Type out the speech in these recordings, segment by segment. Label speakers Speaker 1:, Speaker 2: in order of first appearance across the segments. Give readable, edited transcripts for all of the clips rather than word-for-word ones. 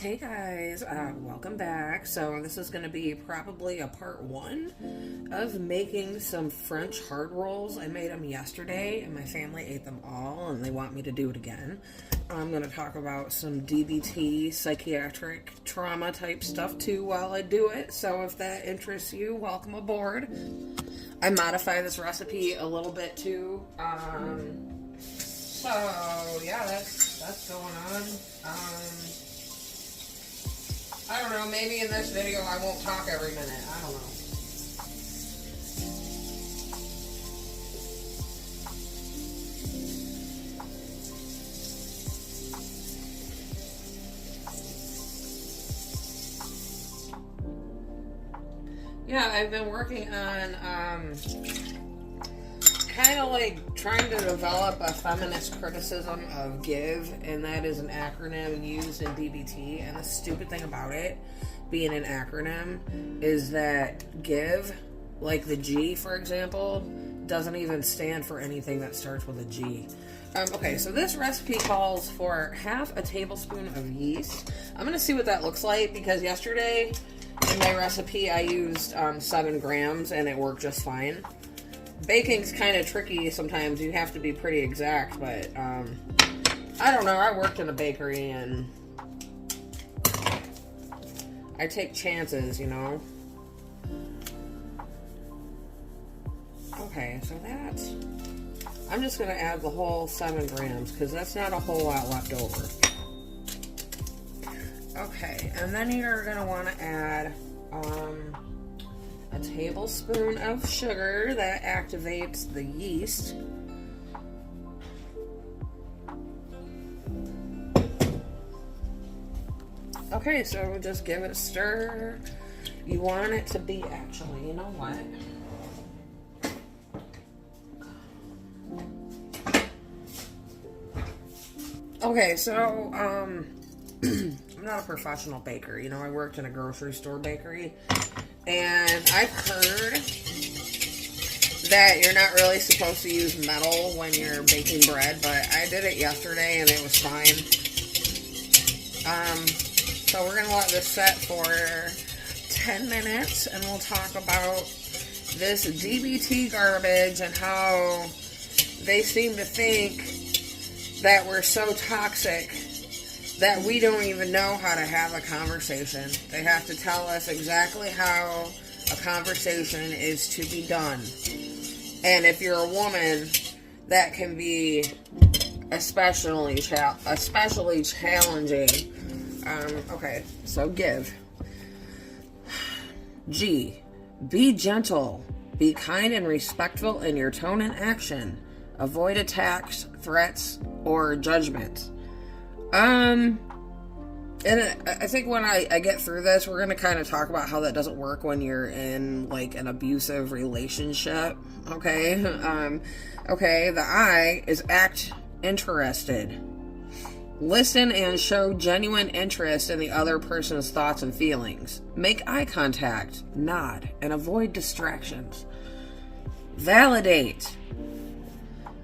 Speaker 1: Hey guys, welcome back. So this is going to be probably a part one of making some French hard rolls. I made them yesterday and my family ate them all and they want me to do it again. I'm going to talk about some DBT, psychiatric trauma type stuff too while I do it. So if that interests you, welcome aboard. I modify this recipe a little bit too. So yeah, that's going on. I don't know, maybe in this video I won't talk every minute. I don't know. Yeah, I've been working on kind of like trying to develop a feminist criticism of GIVE, and that is an acronym used in DBT. And the stupid thing about it being an acronym is that GIVE, like the G for example, doesn't even stand for anything that starts with a G. Okay, so this recipe calls for half a tablespoon of yeast. I'm gonna see what that looks like because yesterday in my recipe I used 7 grams and it worked just fine. Baking's kind of tricky sometimes. You have to be pretty exact, but I don't know. I worked in a bakery and I take chances, you know. Okay, so that's... I'm just going to add the whole 7 grams because that's not a whole lot left over. Okay, and then you're going to want to add... a tablespoon of sugar that activates the yeast. Okay, so just give it a stir. You want it to be, actually, you know what? Okay, so, I'm not a professional baker. You know, I worked in a grocery store bakery. And I've heard that you're not really supposed to use metal when you're baking bread, but I did it yesterday and it was fine. So we're going to let this set for 10 minutes and we'll talk about this DBT garbage and how they seem to think that we're so toxic that we don't even know how to have a conversation. They have to tell us exactly how a conversation is to be done. And if you're a woman, that can be especially challenging. Okay, so give. G. Be gentle. Be kind and respectful in your tone and action. Avoid attacks, threats, or judgment. And I think when I get through this, we're going to kind of talk about how that doesn't work when you're in, like, an abusive relationship, okay? Okay, the I is act interested. Listen and show genuine interest in the other person's thoughts and feelings. Make eye contact, nod, and avoid distractions. Validate.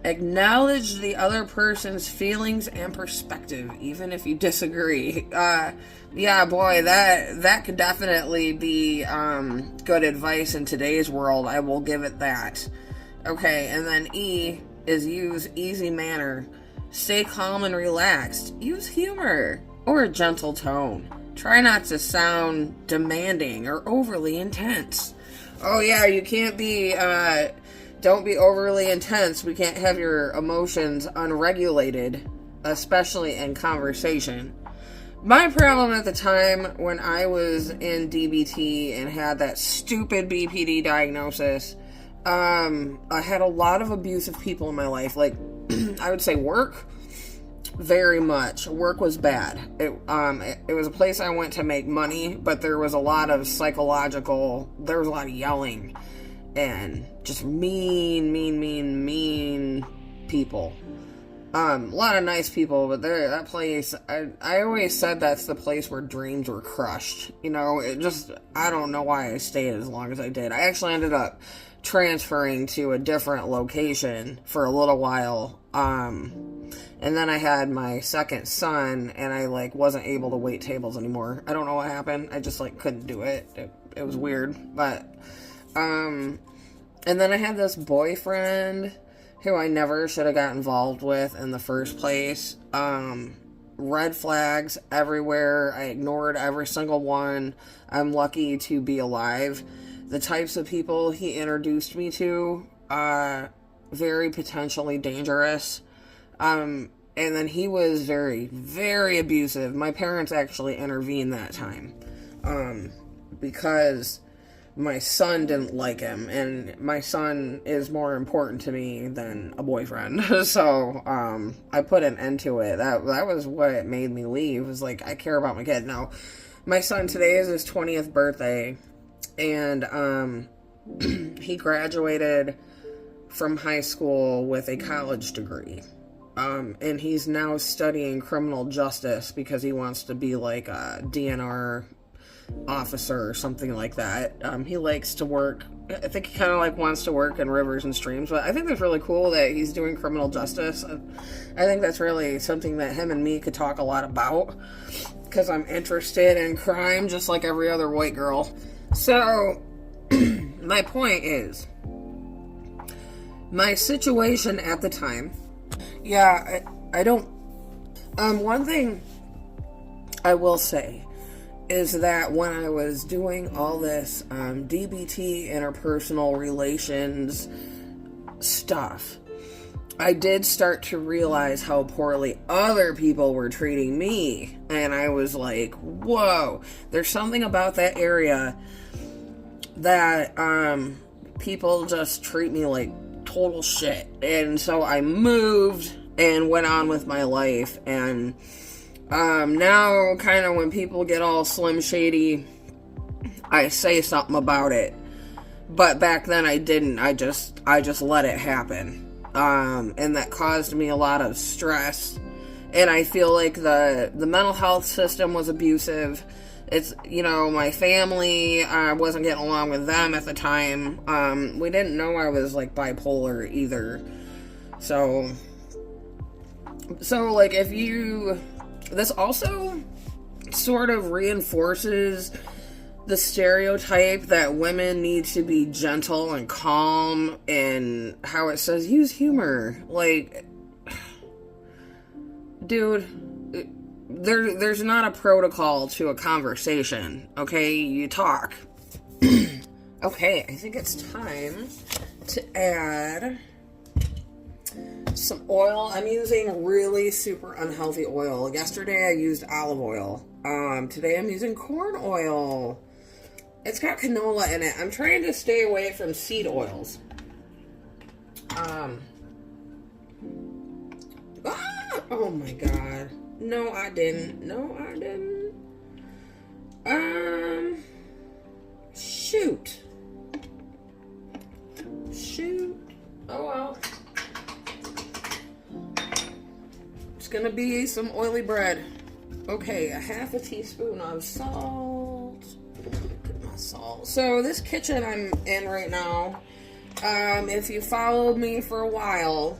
Speaker 1: Acknowledge the other person's feelings and perspective, even if you disagree. Yeah, boy, that could definitely be good advice in today's world. I will give it that. Okay, and then E is use easy manner. Stay calm and relaxed. Use humor or a gentle tone. Try not to sound demanding or overly intense. Oh yeah, you can't be... Don't be overly intense. We can't have your emotions unregulated, especially in conversation. My problem at the time when I was in DBT and had that stupid BPD diagnosis, I had a lot of abusive people in my life. Like, I would say work, very much. Work was bad. It was a place I went to make money, but there was a lot of there was a lot of yelling. And just mean people. A lot of nice people, but that place, I always said that's the place where dreams were crushed. You know, I don't know why I stayed as long as I did. I actually ended up transferring to a different location for a little while. And then I had my second son, and I like wasn't able to wait tables anymore. I don't know what happened. I just like couldn't do it. It was weird. But and then I had this boyfriend who I never should have got involved with in the first place. Red flags everywhere. I ignored every single one. I'm lucky to be alive. The types of people he introduced me to, very potentially dangerous. And then he was very, very abusive. My parents actually intervened that time. Because my son didn't like him, and my son is more important to me than a boyfriend. So, I put an end to it. That was what made me leave, was like, I care about my kid. Now, my son today is his 20th birthday, and, he graduated from high school with a college degree. And he's now studying criminal justice because he wants to be like a DNR officer or something like that. He likes to work, I think he kind of like wants to work in rivers and streams, but I think that's really cool that he's doing criminal justice. I think that's really something that him and me could talk a lot about, because I'm interested in crime just like every other white girl. So my point is, my situation at the time, I don't, one thing I will say is that when I was doing all this DBT, interpersonal relations stuff, I did start to realize how poorly other people were treating me. And I was like, whoa, there's something about that area that people just treat me like total shit. And so I moved and went on with my life. And now kind of when people get all slim shady, I say something about it. But back then I didn't. I just let it happen. And that caused me a lot of stress. And I feel like the mental health system was abusive. It's, my family, I wasn't getting along with them at the time. We didn't know I was, like, bipolar either. So, like, this also sort of reinforces the stereotype that women need to be gentle and calm, and how it says use humor. Like, dude, there's not a protocol to a conversation, okay? You talk. Okay, I think it's time to add some oil. I'm using really super unhealthy oil. Yesterday I used olive oil. Today I'm using corn oil. It's got canola in it. I'm trying to stay away from seed oils. Oh my god. No, I didn't. Shoot. Oh well. It's gonna be some oily bread. Okay, a half a teaspoon of salt. Put my salt. So this kitchen I'm in right now, if you followed me for a while,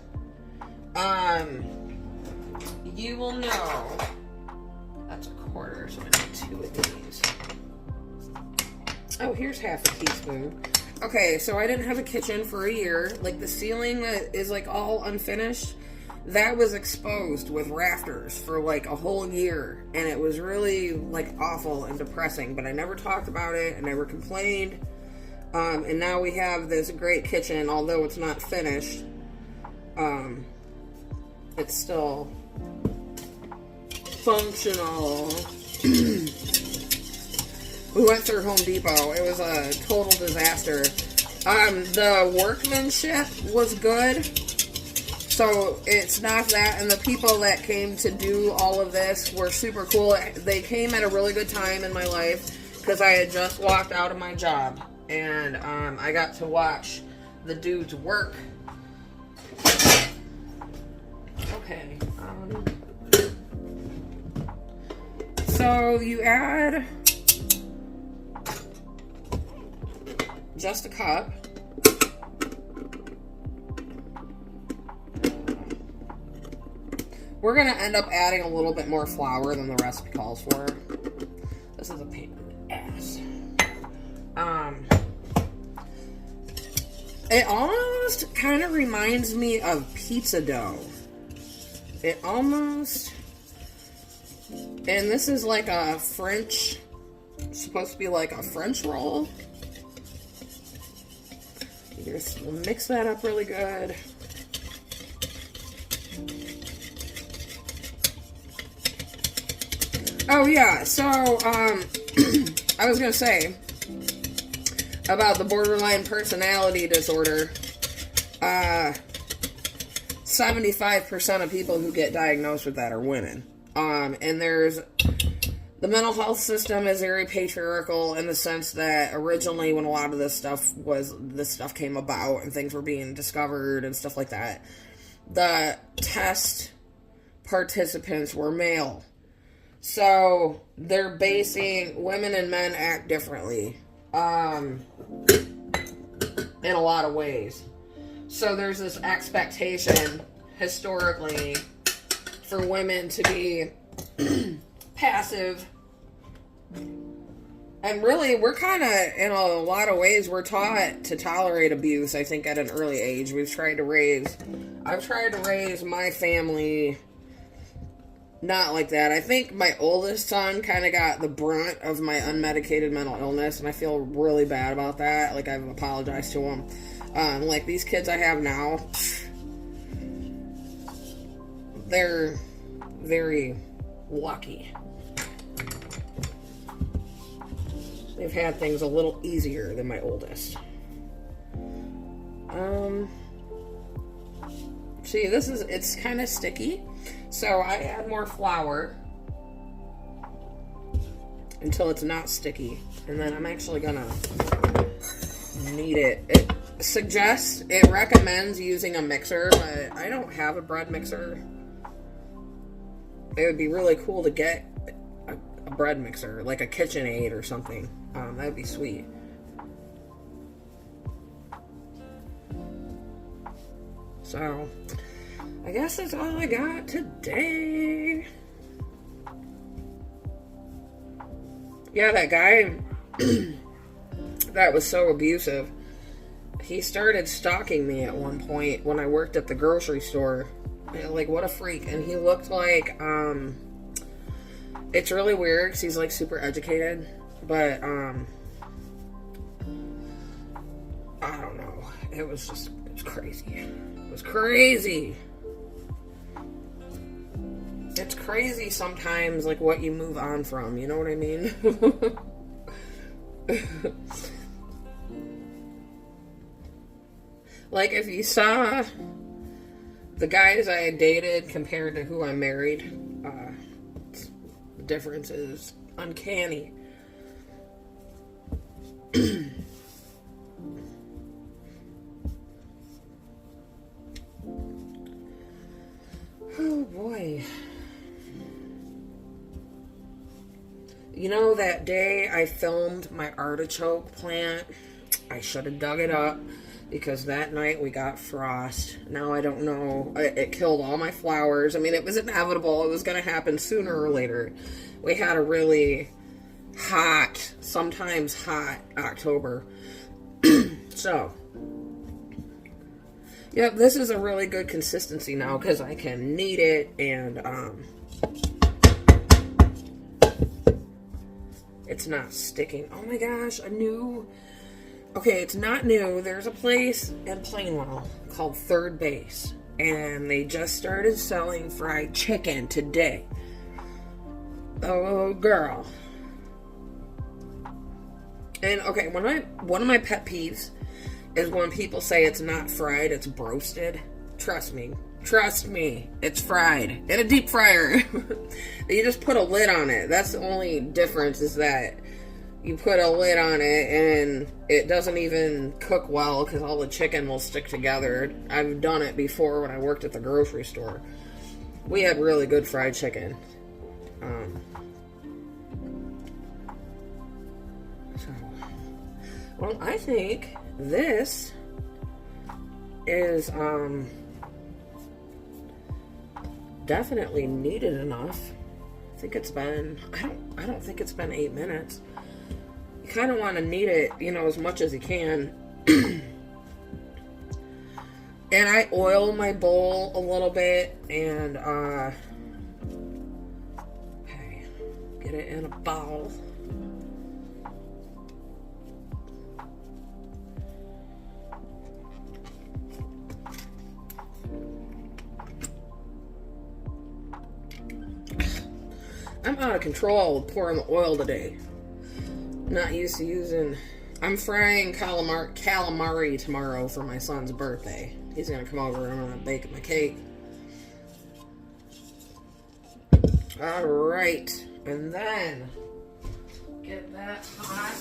Speaker 1: you will know. That's a quarter, so I need 2 of these. Oh, here's half a teaspoon. Okay, so I didn't have a kitchen for a year. Like, the ceiling that is, like, all unfinished, that was exposed with rafters for, like, a whole year. And it was really, like, awful and depressing. But I never talked about it. I never complained. And now we have this great kitchen, although it's not finished. It's still functional. We went through Home Depot. It was a total disaster. The workmanship was good. So it's not that. And the people that came to do all of this were super cool. They came at a really good time in my life because I had just walked out of my job. And I got to watch the dudes work. Okay. So you add just a cup. We're going to end up adding a little bit more flour than the recipe calls for. This is a pain in the ass. It almost kind of reminds me of pizza dough. It almost... And this is like a French... It's supposed to be like a French roll. You just mix that up really good. Oh yeah, so, I was gonna say about the borderline personality disorder. 75% of people who get diagnosed with that are women. And there's, the mental health system is very patriarchal in the sense that originally when a lot of this stuff came about and things were being discovered and stuff like that, the test participants were male. So they're basing women and men act differently in a lot of ways. So there's this expectation historically for women to be passive. And really, we're kind of, in a lot of ways, we're taught to tolerate abuse, I think, at an early age. I've tried to raise my family not like that. I think my oldest son kind of got the brunt of my unmedicated mental illness, and I feel really bad about that. Like, I've apologized to him. Like, these kids I have now, they're very lucky. They've had things a little easier than my oldest. See, it's kind of sticky. So I add more flour until it's not sticky. And then I'm actually gonna knead it. It recommends using a mixer, but I don't have a bread mixer. It would be really cool to get a bread mixer, like a KitchenAid or something. That'd be sweet. So, I guess that's all I got today. Yeah, that guy that was so abusive, he started stalking me at one point when I worked at the grocery store. Like, what a freak. And he looked like, it's really weird because he's like super educated, but I don't know. It was crazy. It was crazy. It's crazy sometimes, like, what you move on from, you know what I mean? Like, if you saw the guys I had dated compared to who I married, the difference is uncanny. Oh boy. You know, that day I filmed my artichoke plant, I should have dug it up because that night we got frost. Now I don't know. It killed all my flowers. I mean, it was inevitable. It was going to happen sooner or later. We had a really hot, sometimes hot October. So, yep, this is a really good consistency now because I can knead it and it's not sticking. Oh my gosh, okay, it's not new. There's a place in Plainwell called Third Base, and they just started selling fried chicken today. Oh, girl. And, okay, one of my pet peeves is when people say it's not fried, it's broasted. Trust me, it's fried in a deep fryer. You just put a lid on it. That's the only difference, is that you put a lid on it and it doesn't even cook well because all the chicken will stick together. I've done it before when I worked at the grocery store. We had really good fried chicken. Well, I think this is done definitely kneaded enough. I think it's been, I don't think it's been 8 minutes. You kind of want to knead it, you know, as much as you can. And I oil my bowl a little bit and okay, get it in a bowl. I'm out of control with pouring the oil today. Not used to using. I'm frying calamari tomorrow for my son's birthday. He's gonna come over and I'm gonna bake my cake. Alright. And then get that hot.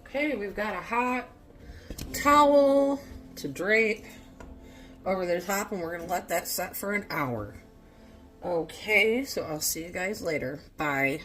Speaker 1: Okay, we've got a hot towel to drape over the top, and we're going to let that set for an hour. Okay, so I'll see you guys later. Bye.